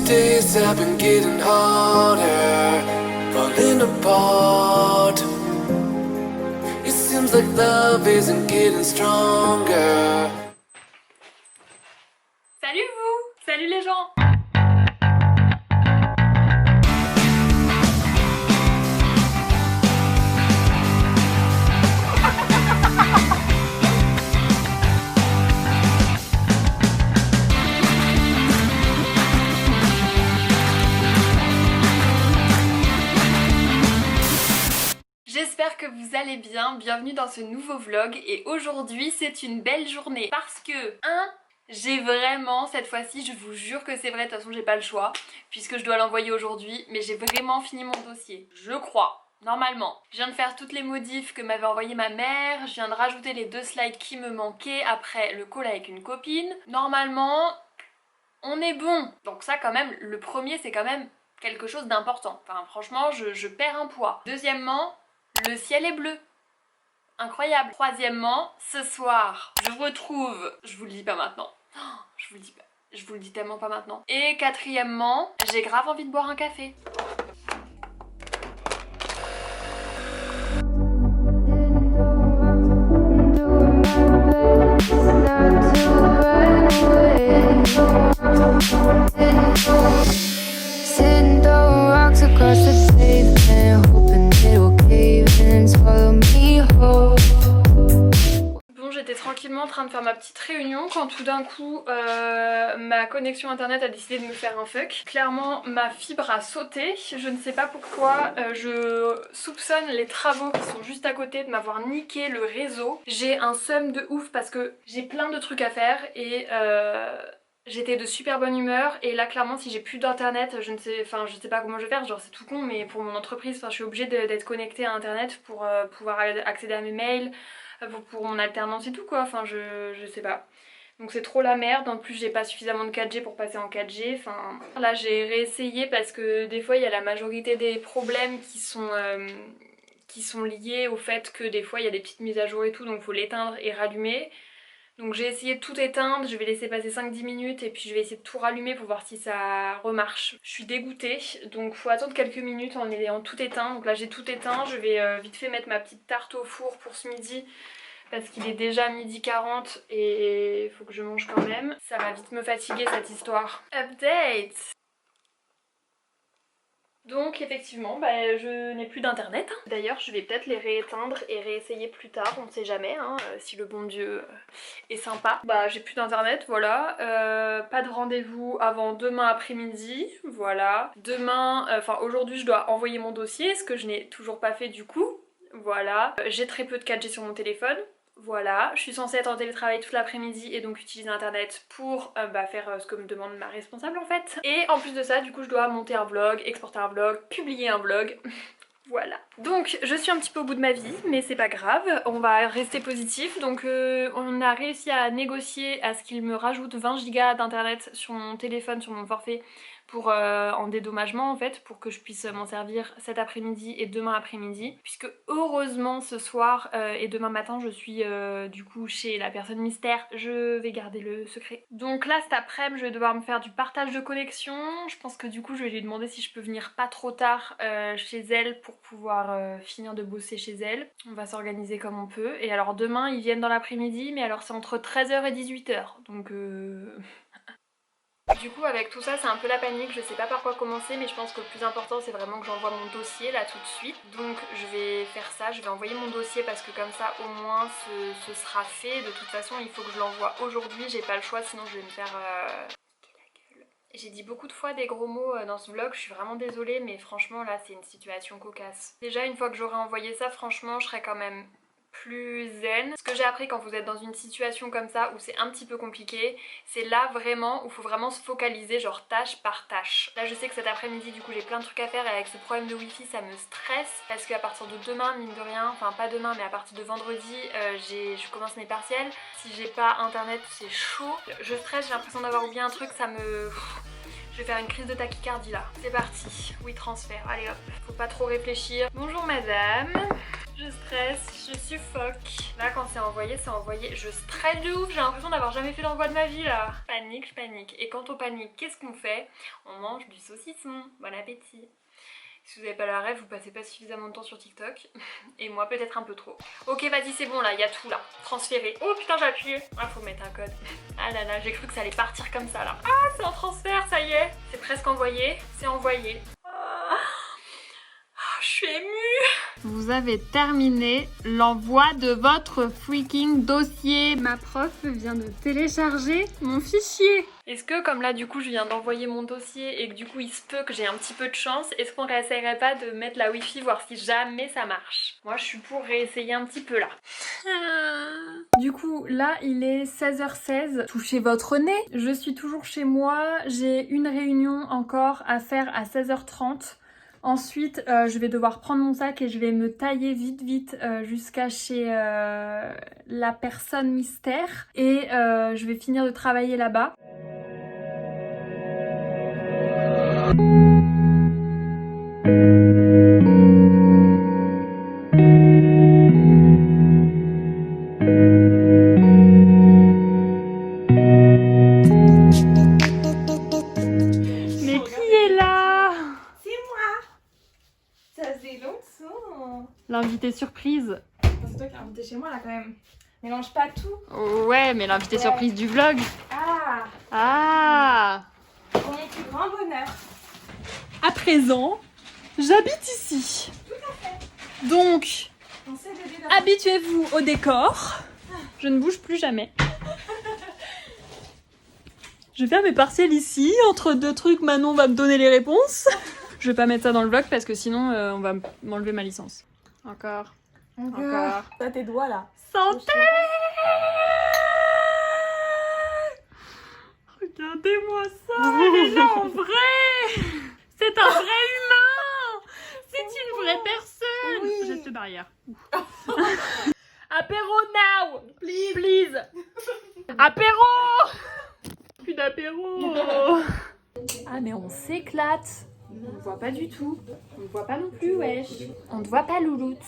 days have been getting harder, falling apart. It seems like love isn't getting stronger. Salut vous! Salut les gens! J'espère que vous allez bien, bienvenue dans ce nouveau vlog et aujourd'hui c'est une belle journée parce que j'ai vraiment, cette fois-ci, je vous jure que c'est vrai, de toute façon j'ai pas le choix puisque je dois l'envoyer aujourd'hui, mais j'ai vraiment fini mon dossier, je crois, normalement. Je viens de faire toutes les modifs que m'avait envoyé ma mère, je viens de rajouter les 2 slides qui me manquaient après le call avec une copine. Normalement, on est bon. Donc ça quand même, le premier c'est quand même quelque chose d'important. Enfin franchement, je perds un poids. Deuxièmement, le ciel est bleu. Incroyable. Troisièmement, ce soir, je retrouve... Je vous le dis pas maintenant. Je vous le dis pas. Je vous le dis tellement pas maintenant. Et quatrièmement, j'ai grave envie de boire un café. Bon, j'étais tranquillement en train de faire ma petite réunion quand tout d'un coup ma connexion internet a décidé de me faire un fuck. Clairement ma fibre a sauté, je ne sais pas pourquoi, je soupçonne les travaux qui sont juste à côté de m'avoir niqué le réseau. J'ai un seum de ouf parce que j'ai plein de trucs à faire et j'étais de super bonne humeur et là clairement si j'ai plus d'internet je sais pas comment je vais faire, genre c'est tout con mais pour mon entreprise je suis obligée d'être connectée à internet pour pouvoir accéder à mes mails, pour mon alternance et tout quoi, enfin je sais pas. Donc c'est trop la merde, en plus j'ai pas suffisamment de 4G pour passer en 4G, enfin... Là j'ai réessayé parce que des fois il y a la majorité des problèmes qui sont liés au fait que des fois il y a des petites mises à jour et tout donc faut l'éteindre et rallumer. Donc j'ai essayé de tout éteindre, je vais laisser passer 5-10 minutes et puis je vais essayer de tout rallumer pour voir si ça remarche. Je suis dégoûtée, donc faut attendre quelques minutes en ayant tout éteint. Donc là j'ai tout éteint, je vais vite fait mettre ma petite tarte au four pour ce midi parce qu'il est déjà 12h40 et il faut que je mange quand même. Ça va vite me fatiguer cette histoire. Update! Donc effectivement, je n'ai plus d'internet. D'ailleurs, je vais peut-être les rééteindre et réessayer plus tard, on ne sait jamais, hein, si le bon Dieu est sympa. J'ai plus d'internet, voilà. Pas de rendez-vous avant demain après-midi, voilà. Demain, aujourd'hui je dois envoyer mon dossier, ce que je n'ai toujours pas fait du coup, voilà. J'ai très peu de 4G sur mon téléphone. Voilà, je suis censée être en télétravail toute l'après-midi et donc utiliser internet pour faire ce que me demande ma responsable en fait. Et en plus de ça, du coup je dois monter un vlog, exporter un vlog, publier un vlog. Voilà. Donc je suis un petit peu au bout de ma vie, mais c'est pas grave, on va rester positif. Donc on a réussi à négocier à ce qu'il me rajoute 20 Go d'internet sur mon téléphone, sur mon forfait, pour en dédommagement en fait, pour que je puisse m'en servir cet après-midi et demain après-midi, puisque heureusement ce soir et demain matin je suis du coup chez la personne mystère, je vais garder le secret. Donc là cet après-midi je vais devoir me faire du partage de connexion, je pense que du coup je vais lui demander si je peux venir pas trop tard chez elle pour pouvoir finir de bosser chez elle. On va s'organiser comme on peut, et alors demain ils viennent dans l'après-midi, mais alors c'est entre 13h et 18h, donc Du coup avec tout ça c'est un peu la panique, je sais pas par quoi commencer, mais je pense que le plus important c'est vraiment que j'envoie mon dossier là tout de suite. Donc je vais faire ça, je vais envoyer mon dossier parce que comme ça au moins ce sera fait. De toute façon il faut que je l'envoie aujourd'hui, j'ai pas le choix sinon je vais me faire... J'ai dit beaucoup de fois des gros mots dans ce vlog, je suis vraiment désolée mais franchement là c'est une situation cocasse. Déjà une fois que j'aurai envoyé ça franchement je serai quand même plus zen. Ce que j'ai appris quand vous êtes dans une situation comme ça où c'est un petit peu compliqué, c'est là vraiment où il faut vraiment se focaliser genre tâche par tâche. Là je sais que cet après-midi du coup j'ai plein de trucs à faire et avec ce problème de wifi ça me stresse parce qu'à partir de demain mine de rien, enfin pas demain mais à partir de vendredi je commence mes partiels. Si j'ai pas internet c'est chaud. Je stresse, j'ai l'impression d'avoir oublié un truc, ça me... Je vais faire une crise de tachycardie là. C'est parti. Oui, transfert. Allez hop. Faut pas trop réfléchir. Bonjour madame. Je stresse, je suffoque. Là quand c'est envoyé, c'est envoyé. Je stresse de ouf, j'ai l'impression d'avoir jamais fait d'envoi de ma vie là. Panique, je panique. Et quand on panique, qu'est-ce qu'on fait? On mange du saucisson. Bon appétit. Si vous n'avez pas la rêve, vous passez pas suffisamment de temps sur TikTok. Et moi peut-être un peu trop. Ok vas-y c'est bon là, il y a tout là. Transféré. Oh putain j'ai appuyé. Ah faut mettre un code. Ah là là, j'ai cru que ça allait partir comme ça là. Ah c'est en transfert, ça y est. C'est presque envoyé. C'est envoyé. Je suis émue. Vous avez terminé l'envoi de votre freaking dossier. Ma prof vient de télécharger mon fichier. Est-ce que comme là du coup je viens d'envoyer mon dossier et que du coup il se peut que j'ai un petit peu de chance, est-ce qu'on réessayerait pas de mettre la wifi voir si jamais ça marche? Moi je suis pour réessayer un petit peu là. Du coup là il est 16h16. Touchez votre nez. Je suis toujours chez moi. J'ai une réunion encore à faire à 16h30. Ensuite, je vais devoir prendre mon sac et je vais me tailler vite jusqu'à chez la personne mystère. Et je vais finir de travailler là-bas. Mais qui est là? Ça faisait longtemps. L'invité surprise. C'est toi qui as invité chez moi là quand même. Mélange pas tout. Ouais, mais l'invité Ouais. surprise du vlog. Ah, Ah. pour mon plus grand bonheur. À présent, j'habite ici. Donc, On sait bébé habituez-vous au décor. Je ne bouge plus jamais. Je vais faire mes partiels ici. Entre deux trucs, Manon va me donner les réponses. Je vais pas mettre ça dans le vlog parce que sinon on va m'enlever ma licence. Encore. Encore. T'as tes doigts là. Santé! Regardez-moi ça, elle est là en vrai! C'est un vrai humain! C'est une vraie personne! Oui. Geste barrière. Apéro now! Please! Apéro! Plus d'apéro! Ah mais on s'éclate! On ne voit pas du tout. On ne voit pas non plus, wesh. On ne voit pas Louloute.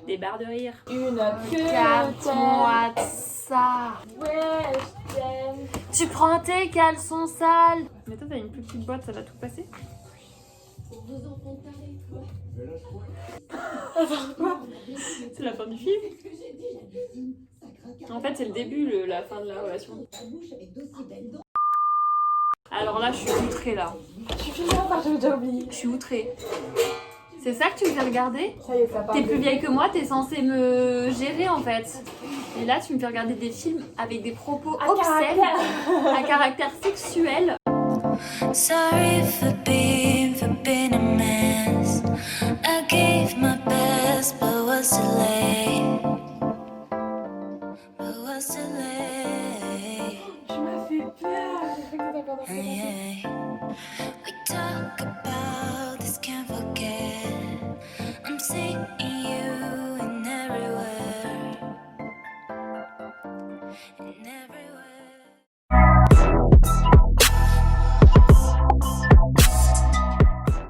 Des barres de rire. Une queue. Regarde-moi ça. Ouais, je t'aime. Tu prends tes caleçons sales. Mais toi, t'as une plus petite boîte, ça va tout passer. C'est la fin du film. En fait, c'est le début, la fin de la relation. Alors là, je suis outrée là. Je suis finie par j'ai déjà oublié. Je suis outrée. C'est ça que tu me fais regarder? Ça y est, ça part. T'es plus vieille que moi, t'es censée me gérer en fait. Et là, tu me fais regarder des films avec des propos obscènes, à caractère sexuel. Sorry for being a mess. I gave my best, but was too late. Tu m'as fait peur. J'ai cru que t'étais encore dans Yeah.